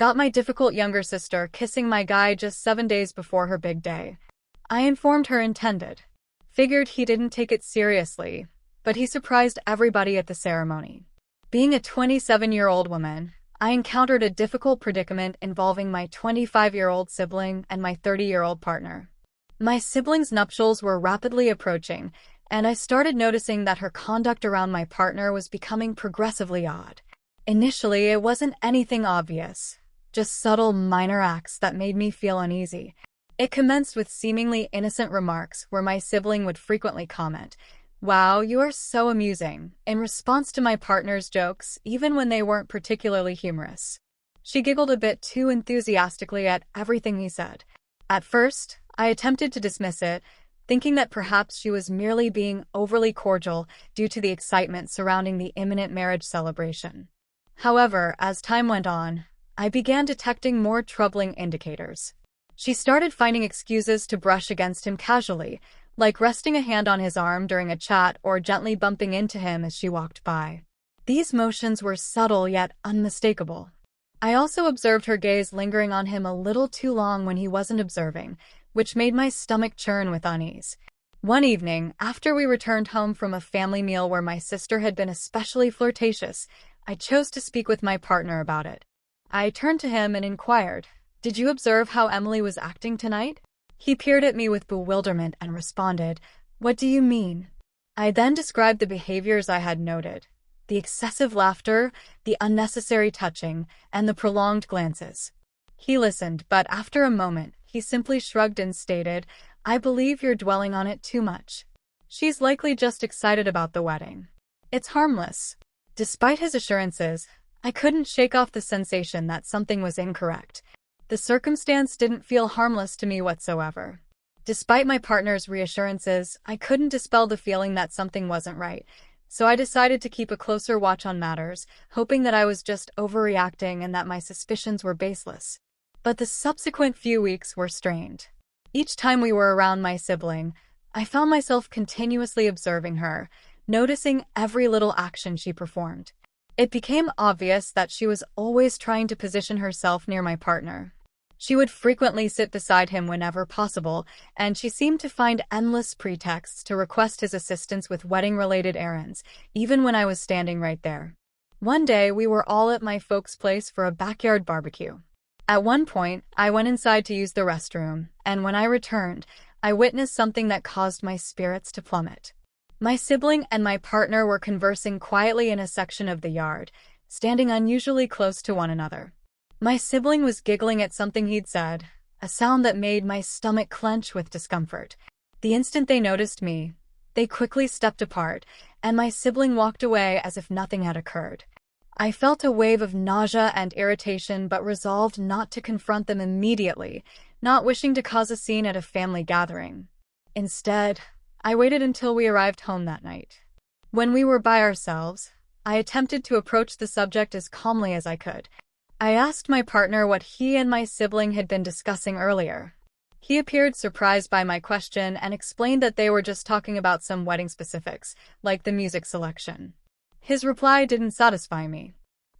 Got my difficult younger sister kissing my guy just 7 days before her big day. I informed her intended. Figured he didn't take it seriously, but he surprised everybody at the ceremony. Being a 27-year-old woman, I encountered a difficult predicament involving my 25-year-old sibling and my 30-year-old partner. My sibling's nuptials were rapidly approaching, and I started noticing that her conduct around my partner was becoming progressively odd. Initially, it wasn't anything obvious, just subtle, minor acts that made me feel uneasy. It commenced with seemingly innocent remarks where my sibling would frequently comment, "Wow, you are so amusing," in response to my partner's jokes, even when they weren't particularly humorous. She giggled a bit too enthusiastically at everything he said. At first, I attempted to dismiss it, thinking that perhaps she was merely being overly cordial due to the excitement surrounding the imminent marriage celebration. However, as time went on, I began detecting more troubling indicators. She started finding excuses to brush against him casually, like resting a hand on his arm during a chat or gently bumping into him as she walked by. These motions were subtle yet unmistakable. I also observed her gaze lingering on him a little too long when he wasn't observing, which made my stomach churn with unease. One evening, after we returned home from a family meal where my sister had been especially flirtatious, I chose to speak with my partner about it. I turned to him and inquired, "Did you observe how Emily was acting tonight?" He peered at me with bewilderment and responded, "What do you mean?" I then described the behaviors I had noted: the excessive laughter, the unnecessary touching, and the prolonged glances. He listened, but after a moment, he simply shrugged and stated, "I believe you're dwelling on it too much. She's likely just excited about the wedding. It's harmless." Despite his assurances, I couldn't shake off the sensation that something was incorrect. The circumstance didn't feel harmless to me whatsoever. Despite my partner's reassurances, I couldn't dispel the feeling that something wasn't right, so I decided to keep a closer watch on matters, hoping that I was just overreacting and that my suspicions were baseless. But the subsequent few weeks were strained. Each time we were around my sibling, I found myself continuously observing her, noticing every little action she performed. It became obvious that she was always trying to position herself near my partner. She would frequently sit beside him whenever possible, and she seemed to find endless pretexts to request his assistance with wedding-related errands, even when I was standing right there. One day, we were all at my folks' place for a backyard barbecue. At one point, I went inside to use the restroom, and when I returned, I witnessed something that caused my spirits to plummet. My sibling and my partner were conversing quietly in a section of the yard, standing unusually close to one another. My sibling was giggling at something he'd said, a sound that made my stomach clench with discomfort. The instant they noticed me, they quickly stepped apart, and my sibling walked away as if nothing had occurred. I felt a wave of nausea and irritation but resolved not to confront them immediately, not wishing to cause a scene at a family gathering. Instead, I waited until we arrived home that night. When we were by ourselves, I attempted to approach the subject as calmly as I could. I asked my partner what he and my sibling had been discussing earlier. He appeared surprised by my question and explained that they were just talking about some wedding specifics, like the music selection. His reply didn't satisfy me.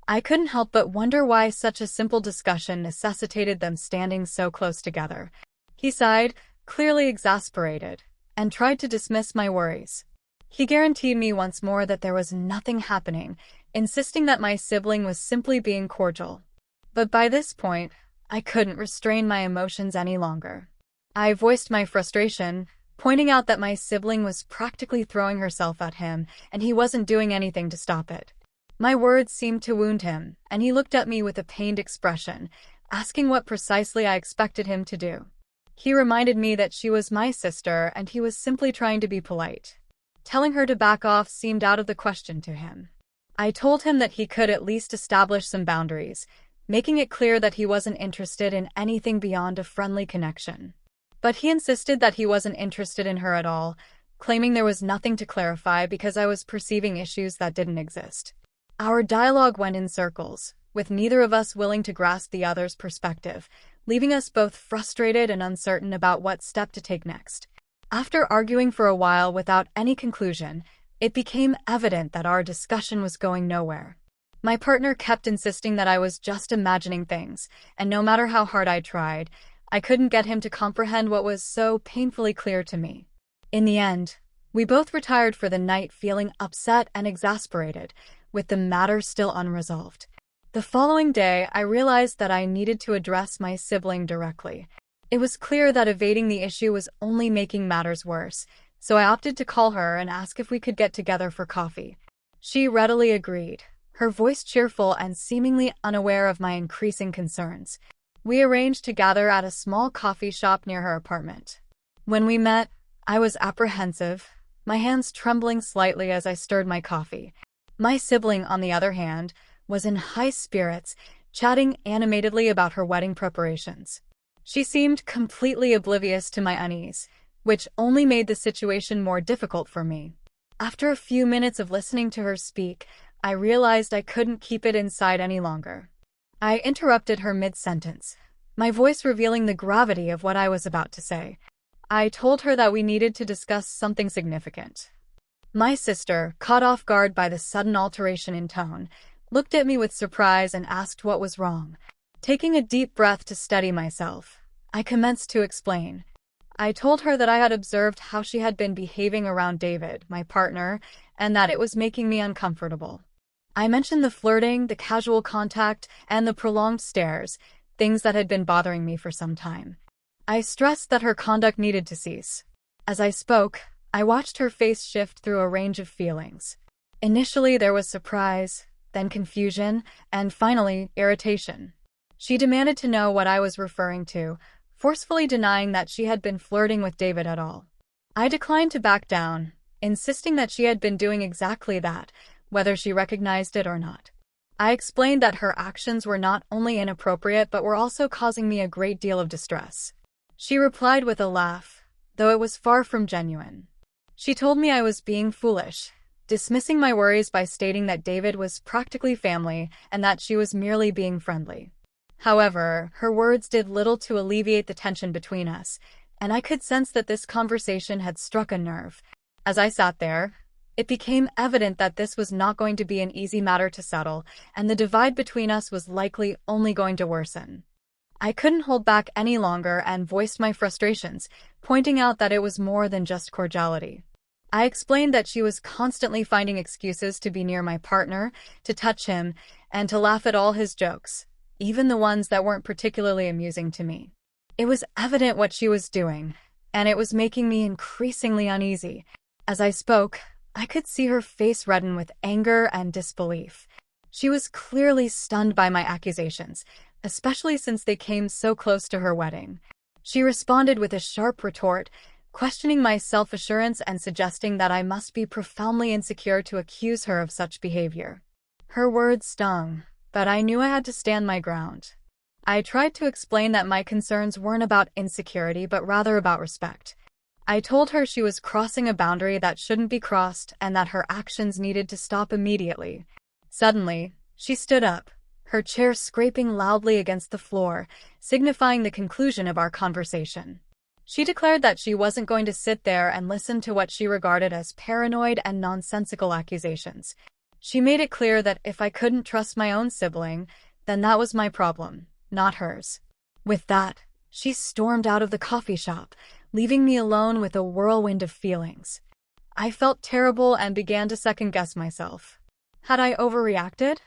I couldn't help but wonder why such a simple discussion necessitated them standing so close together. He sighed, clearly exasperated, and tried to dismiss my worries. He guaranteed me once more that there was nothing happening, insisting that my sibling was simply being cordial. But by this point, I couldn't restrain my emotions any longer. I voiced my frustration, pointing out that my sibling was practically throwing herself at him, and he wasn't doing anything to stop it. My words seemed to wound him, and he looked at me with a pained expression, asking what precisely I expected him to do. He reminded me that she was my sister, and he was simply trying to be polite. Telling her to back off seemed out of the question to him. I told him that he could at least establish some boundaries, making it clear that he wasn't interested in anything beyond a friendly connection. But he insisted that he wasn't interested in her at all, claiming there was nothing to clarify because I was perceiving issues that didn't exist. Our dialogue went in circles, with neither of us willing to grasp the other's perspective, leaving us both frustrated and uncertain about what step to take next. After arguing for a while without any conclusion, it became evident that our discussion was going nowhere. My partner kept insisting that I was just imagining things, and no matter how hard I tried, I couldn't get him to comprehend what was so painfully clear to me. In the end, we both retired for the night feeling upset and exasperated, with the matter still unresolved. The following day, I realized that I needed to address my sibling directly. It was clear that evading the issue was only making matters worse, so I opted to call her and ask if we could get together for coffee. She readily agreed, her voice cheerful and seemingly unaware of my increasing concerns. We arranged to gather at a small coffee shop near her apartment. When we met, I was apprehensive, my hands trembling slightly as I stirred my coffee. My sibling, on the other hand, was in high spirits, chatting animatedly about her wedding preparations. She seemed completely oblivious to my unease, which only made the situation more difficult for me. After a few minutes of listening to her speak, I realized I couldn't keep it inside any longer. I interrupted her mid-sentence, my voice revealing the gravity of what I was about to say. I told her that we needed to discuss something significant. My sister, caught off guard by the sudden alteration in tone, looked at me with surprise and asked what was wrong. Taking a deep breath to steady myself, I commenced to explain. I told her that I had observed how she had been behaving around David, my partner, and that it was making me uncomfortable. I mentioned the flirting, the casual contact, and the prolonged stares, things that had been bothering me for some time. I stressed that her conduct needed to cease. As I spoke, I watched her face shift through a range of feelings. Initially, there was surprise, then confusion, and finally, irritation. She demanded to know what I was referring to, forcefully denying that she had been flirting with David at all. I declined to back down, insisting that she had been doing exactly that, whether she recognized it or not. I explained that her actions were not only inappropriate but were also causing me a great deal of distress. She replied with a laugh, though it was far from genuine. She told me I was being foolish, dismissing my worries by stating that David was practically family and that she was merely being friendly. However, her words did little to alleviate the tension between us, and I could sense that this conversation had struck a nerve. As I sat there, it became evident that this was not going to be an easy matter to settle, and the divide between us was likely only going to worsen. I couldn't hold back any longer and voiced my frustrations, pointing out that it was more than just cordiality. I explained that she was constantly finding excuses to be near my partner, to touch him, and to laugh at all his jokes, even the ones that weren't particularly amusing to me. It was evident what she was doing, and it was making me increasingly uneasy. As I spoke, I could see her face redden with anger and disbelief. She was clearly stunned by my accusations, especially since they came so close to her wedding. She responded with a sharp retort, questioning my self-assurance and suggesting that I must be profoundly insecure to accuse her of such behavior. Her words stung, but I knew I had to stand my ground. I tried to explain that my concerns weren't about insecurity but rather about respect. I told her she was crossing a boundary that shouldn't be crossed and that her actions needed to stop immediately. Suddenly, she stood up, her chair scraping loudly against the floor, signifying the conclusion of our conversation. She declared that she wasn't going to sit there and listen to what she regarded as paranoid and nonsensical accusations. She made it clear that if I couldn't trust my own sibling, then that was my problem, not hers. With that, she stormed out of the coffee shop, leaving me alone with a whirlwind of feelings. I felt terrible and began to second-guess myself. Had I overreacted?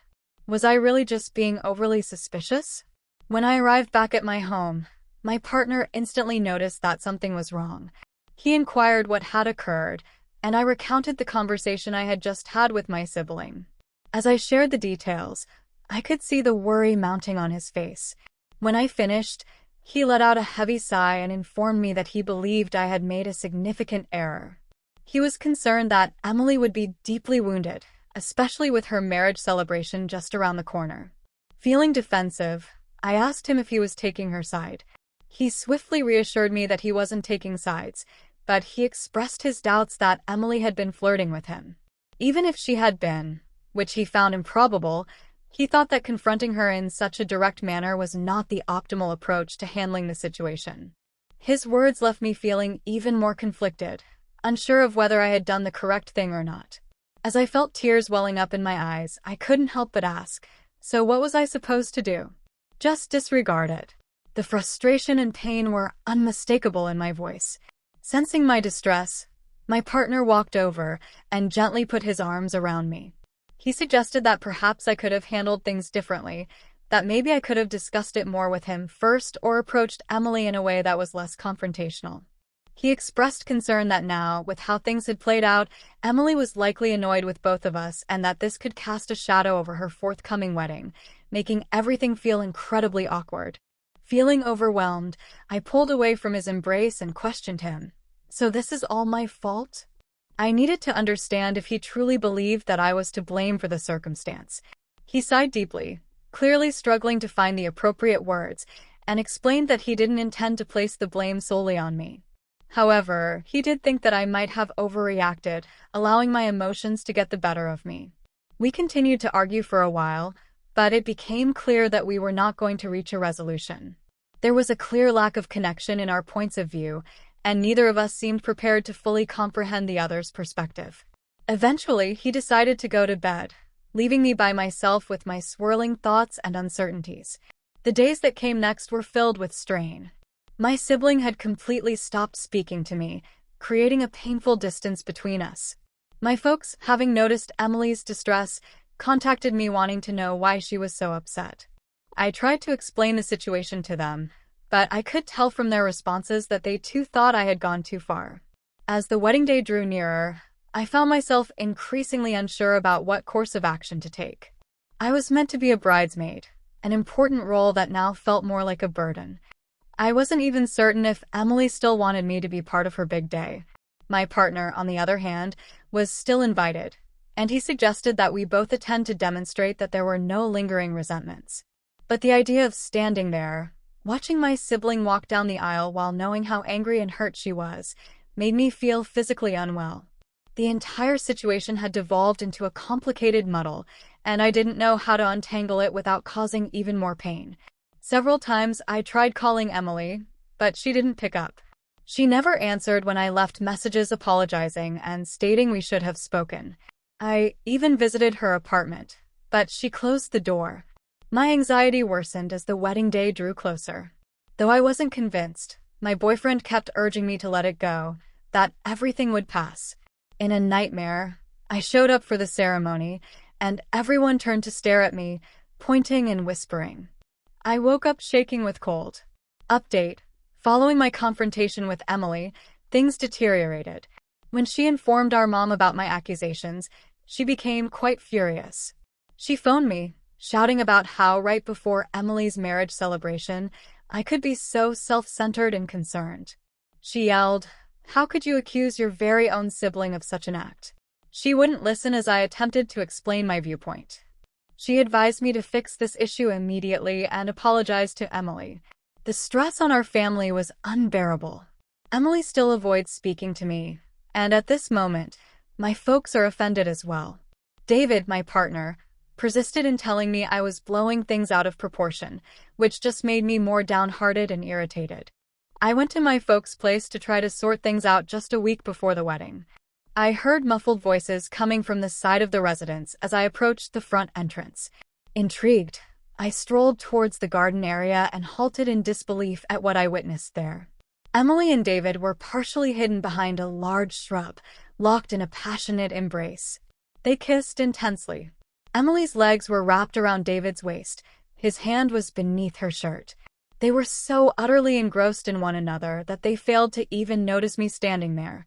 Was I really just being overly suspicious? When I arrived back at my home, my partner instantly noticed that something was wrong. He inquired what had occurred, and I recounted the conversation I had just had with my sibling. As I shared the details, I could see the worry mounting on his face. When I finished, he let out a heavy sigh and informed me that he believed I had made a significant error. He was concerned that Emily would be deeply wounded, especially with her marriage celebration just around the corner. Feeling defensive, I asked him if he was taking her side. He swiftly reassured me that he wasn't taking sides, but he expressed his doubts that Emily had been flirting with him. Even if she had been, which he found improbable, he thought that confronting her in such a direct manner was not the optimal approach to handling the situation. His words left me feeling even more conflicted, unsure of whether I had done the correct thing or not. As I felt tears welling up in my eyes, I couldn't help but ask, so what was I supposed to do? Just disregard it. The frustration and pain were unmistakable in my voice. Sensing my distress, my partner walked over and gently put his arms around me. He suggested that perhaps I could have handled things differently, that maybe I could have discussed it more with him first or approached Emily in a way that was less confrontational. He expressed concern that now, with how things had played out, Emily was likely annoyed with both of us and that this could cast a shadow over her forthcoming wedding, making everything feel incredibly awkward. Feeling overwhelmed, I pulled away from his embrace and questioned him. So this is all my fault? I needed to understand if he truly believed that I was to blame for the circumstance. He sighed deeply, clearly struggling to find the appropriate words, and explained that he didn't intend to place the blame solely on me. However, he did think that I might have overreacted, allowing my emotions to get the better of me. We continued to argue for a while, but it became clear that we were not going to reach a resolution. There was a clear lack of connection in our points of view, and neither of us seemed prepared to fully comprehend the other's perspective. Eventually, he decided to go to bed, leaving me by myself with my swirling thoughts and uncertainties. The days that came next were filled with strain. My sibling had completely stopped speaking to me, creating a painful distance between us. My folks, having noticed Emily's distress, contacted me wanting to know why she was so upset. I tried to explain the situation to them, but I could tell from their responses that they too thought I had gone too far. As the wedding day drew nearer, I found myself increasingly unsure about what course of action to take. I was meant to be a bridesmaid, an important role that now felt more like a burden. I wasn't even certain if Emily still wanted me to be part of her big day. My partner, on the other hand, was still invited, and he suggested that we both attend to demonstrate that there were no lingering resentments. But the idea of standing there, watching my sibling walk down the aisle while knowing how angry and hurt she was, made me feel physically unwell. The entire situation had devolved into a complicated muddle, and I didn't know how to untangle it without causing even more pain. Several times I tried calling Emily, but she didn't pick up. She never answered when I left messages apologizing and stating we should have spoken. I even visited her apartment, but she closed the door. My anxiety worsened as the wedding day drew closer. Though I wasn't convinced, my boyfriend kept urging me to let it go, that everything would pass. In a nightmare, I showed up for the ceremony, and everyone turned to stare at me, pointing and whispering. I woke up shaking with cold. Update: following my confrontation with Emily, things deteriorated. When she informed our mom about my accusations, she became quite furious. She phoned me, shouting about how right before Emily's marriage celebration, I could be so self-centered and concerned. She yelled, "How could you accuse your very own sibling of such an act?" She wouldn't listen as I attempted to explain my viewpoint. She advised me to fix this issue immediately and apologized to Emily. The stress on our family was unbearable. Emily still avoids speaking to me, and at this moment, my folks are offended as well. David, my partner, persisted in telling me I was blowing things out of proportion, which just made me more downhearted and irritated. I went to my folks' place to try to sort things out just a week before the wedding. I heard muffled voices coming from the side of the residence as I approached the front entrance. Intrigued, I strolled towards the garden area and halted in disbelief at what I witnessed there. Emily and David were partially hidden behind a large shrub, locked in a passionate embrace. They kissed intensely. Emily's legs were wrapped around David's waist. His hand was beneath her shirt. They were so utterly engrossed in one another that they failed to even notice me standing there.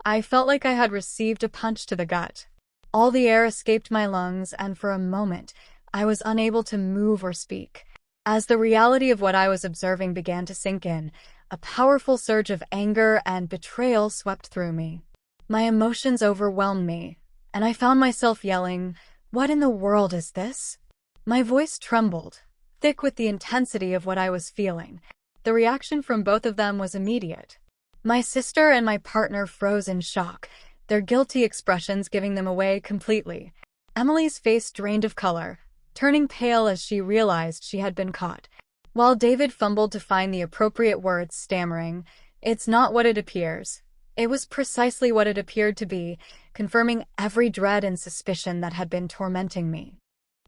I felt like I had received a punch to the gut. All the air escaped my lungs, and for a moment, I was unable to move or speak. As the reality of what I was observing began to sink in, a powerful surge of anger and betrayal swept through me. My emotions overwhelmed me, and I found myself yelling, "What in the world is this?" My voice trembled, thick with the intensity of what I was feeling. The reaction from both of them was immediate. My sister and my partner froze in shock, their guilty expressions giving them away completely. Emily's face drained of color, turning pale as she realized she had been caught, while David fumbled to find the appropriate words, stammering, "It's not what it appears. It was precisely what it appeared to be, confirming every dread and suspicion that had been tormenting me.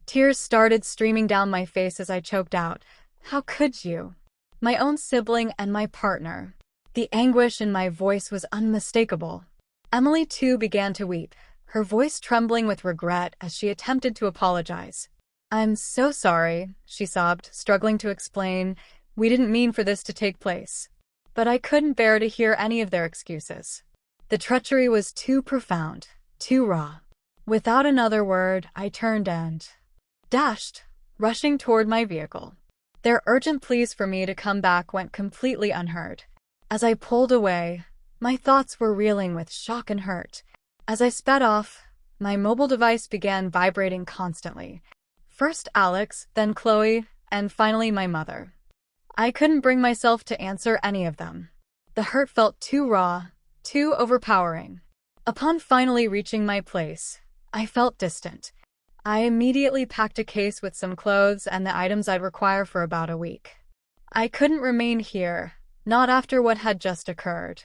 Tears started streaming down my face as I choked out, "How could you?" My own sibling and my partner. The anguish in my voice was unmistakable. Emily, too, began to weep, her voice trembling with regret as she attempted to apologize. "I'm so sorry," she sobbed, struggling to explain. "We didn't mean for this to take place." But I couldn't bear to hear any of their excuses. The treachery was too profound, too raw. Without another word, I turned and dashed, rushing toward my vehicle. Their urgent pleas for me to come back went completely unheard. As I pulled away, my thoughts were reeling with shock and hurt. As I sped off, my mobile device began vibrating constantly. First Alex, then Chloe, and finally my mother. I couldn't bring myself to answer any of them. The hurt felt too raw, too overpowering. Upon finally reaching my place, I felt distant. I immediately packed a case with some clothes and the items I'd require for about a week. I couldn't remain here, not after what had just occurred.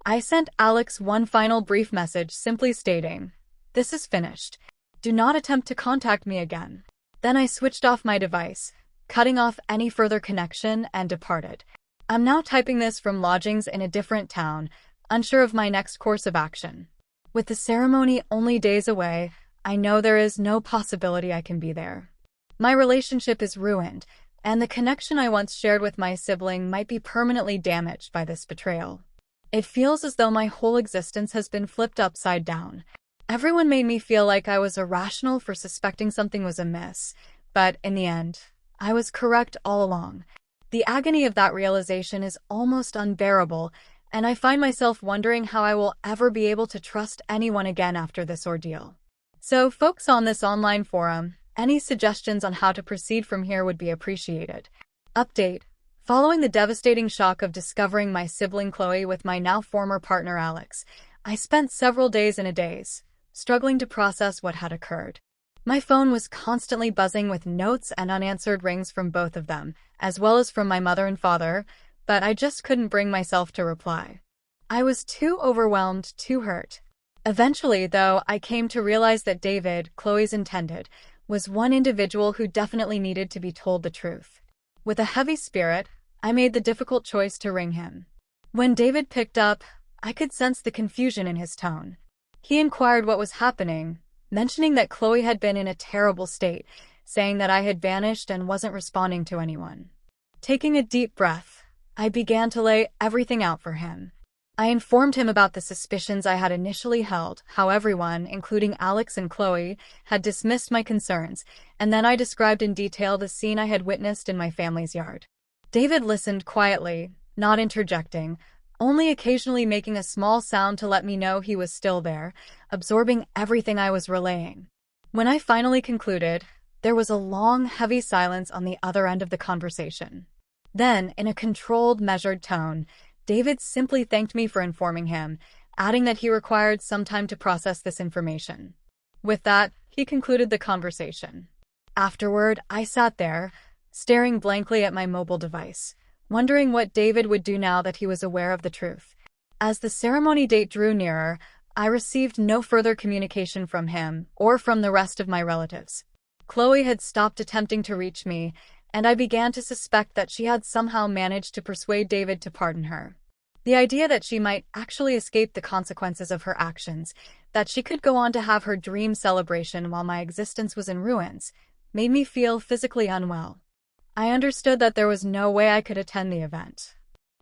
I sent Alex one final brief message simply stating, "This is finished. Do not attempt to contact me again." Then I switched off my device, cutting off any further connection, and departed. I'm now typing this from lodgings in a different town, unsure of my next course of action. With the ceremony only days away, I know there is no possibility I can be there. My relationship is ruined, and the connection I once shared with my sibling might be permanently damaged by this betrayal. It feels as though my whole existence has been flipped upside down. Everyone made me feel like I was irrational for suspecting something was amiss, but in the end, I was correct all along. The agony of that realization is almost unbearable, and I find myself wondering how I will ever be able to trust anyone again after this ordeal. So, folks on this online forum, any suggestions on how to proceed from here would be appreciated. Update: following the devastating shock of discovering my sibling Chloe with my now former partner Alex, I spent several days in a daze, struggling to process what had occurred. My phone was constantly buzzing with notes and unanswered rings from both of them, as well as from my mother and father, but I just couldn't bring myself to reply. I was too overwhelmed, too hurt. Eventually, though, I came to realize that David, Chloe's intended, was one individual who definitely needed to be told the truth. With a heavy spirit, I made the difficult choice to ring him. When David picked up, I could sense the confusion in his tone. He inquired what was happening, mentioning that Chloe had been in a terrible state, saying that I had vanished and wasn't responding to anyone. Taking a deep breath, I began to lay everything out for him. I informed him about the suspicions I had initially held, how everyone, including Alex and Chloe, had dismissed my concerns, and then I described in detail the scene I had witnessed in my family's yard. David listened quietly, not interjecting, only occasionally making a small sound to let me know he was still there, absorbing everything I was relaying. When I finally concluded, there was a long, heavy silence on the other end of the conversation. Then, in a controlled, measured tone, David simply thanked me for informing him, adding that he required some time to process this information. With that, he concluded the conversation. Afterward, I sat there, staring blankly at my mobile device, wondering what David would do now that he was aware of the truth. As the ceremony date drew nearer, I received no further communication from him or from the rest of my relatives. Chloe had stopped attempting to reach me, and I began to suspect that she had somehow managed to persuade David to pardon her. The idea that she might actually escape the consequences of her actions, that she could go on to have her dream celebration while my existence was in ruins, made me feel physically unwell. I understood that there was no way I could attend the event.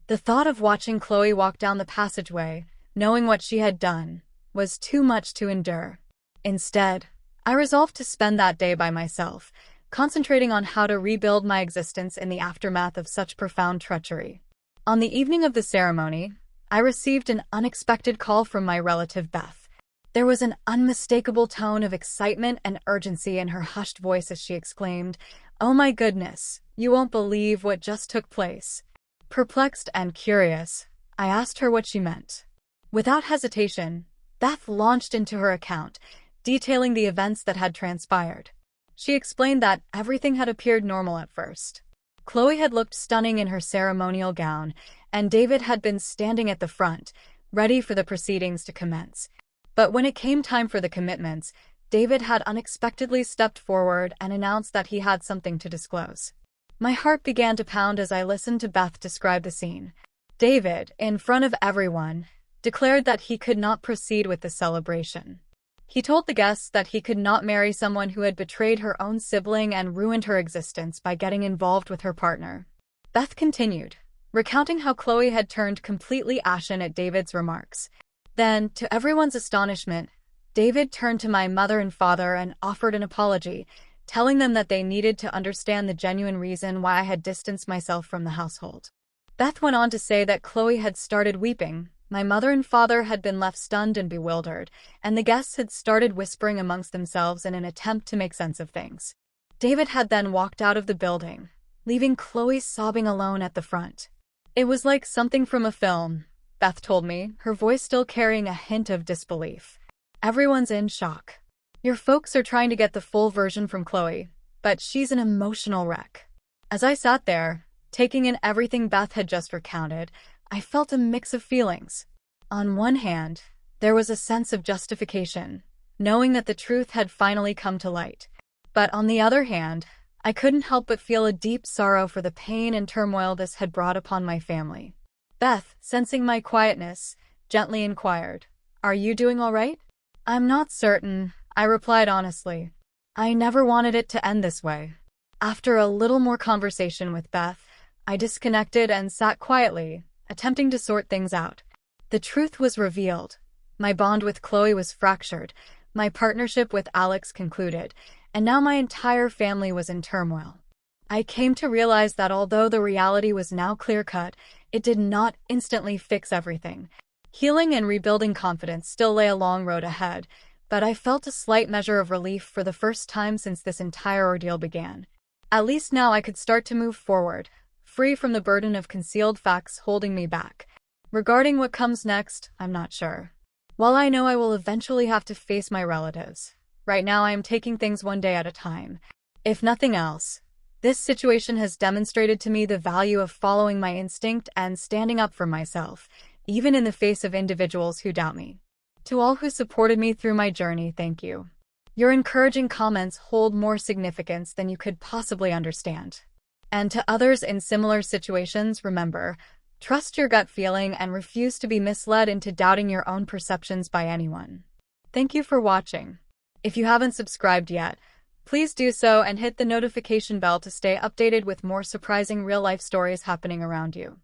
The thought of watching Chloe walk down the passageway, knowing what she had done, was too much to endure. Instead, I resolved to spend that day by myself, concentrating on how to rebuild my existence in the aftermath of such profound treachery. On the evening of the ceremony, I received an unexpected call from my relative Beth. There was an unmistakable tone of excitement and urgency in her hushed voice as she exclaimed, "Oh my goodness, you won't believe what just took place." Perplexed and curious, I asked her what she meant. Without hesitation, Beth launched into her account, detailing the events that had transpired. She explained that everything had appeared normal at first. Chloe had looked stunning in her ceremonial gown, and David had been standing at the front, ready for the proceedings to commence. But when it came time for the commitments, David had unexpectedly stepped forward and announced that he had something to disclose. My heart began to pound as I listened to Beth describe the scene. David, in front of everyone, declared that he could not proceed with the celebration. He told the guests that he could not marry someone who had betrayed her own sibling and ruined her existence by getting involved with her partner. Beth continued, recounting how Chloe had turned completely ashen at David's remarks. Then, to everyone's astonishment, David turned to my mother and father and offered an apology, telling them that they needed to understand the genuine reason why I had distanced myself from the household. Beth went on to say that Chloe had started weeping, my mother and father had been left stunned and bewildered, and the guests had started whispering amongst themselves in an attempt to make sense of things. David had then walked out of the building, leaving Chloe sobbing alone at the front. It was like something from a film, Beth told me, her voice still carrying a hint of disbelief. Everyone's in shock. Your folks are trying to get the full version from Chloe, but she's an emotional wreck. As I sat there, taking in everything Beth had just recounted, I felt a mix of feelings. On one hand, there was a sense of justification, knowing that the truth had finally come to light. But on the other hand, I couldn't help but feel a deep sorrow for the pain and turmoil this had brought upon my family. Beth, sensing my quietness, gently inquired, "Are you doing all right?" "I'm not certain," I replied honestly. I never wanted it to end this way. After a little more conversation with Beth, I disconnected and sat quietly, attempting to sort things out. The truth was revealed. My bond with Chloe was fractured, my partnership with Alex concluded, and now my entire family was in turmoil. I came to realize that although the reality was now clear-cut, it did not instantly fix everything. Healing and rebuilding confidence still lay a long road ahead, but I felt a slight measure of relief for the first time since this entire ordeal began. At least now I could start to move forward, free from the burden of concealed facts holding me back. Regarding what comes next, I'm not sure. While I know I will eventually have to face my relatives, right now I am taking things one day at a time. If nothing else, this situation has demonstrated to me the value of following my instinct and standing up for myself, even in the face of individuals who doubt me. To all who supported me through my journey, thank you. Your encouraging comments hold more significance than you could possibly understand. And to others in similar situations, remember, trust your gut feeling and refuse to be misled into doubting your own perceptions by anyone. Thank you for watching. If you haven't subscribed yet, please do so and hit the notification bell to stay updated with more surprising real-life stories happening around you.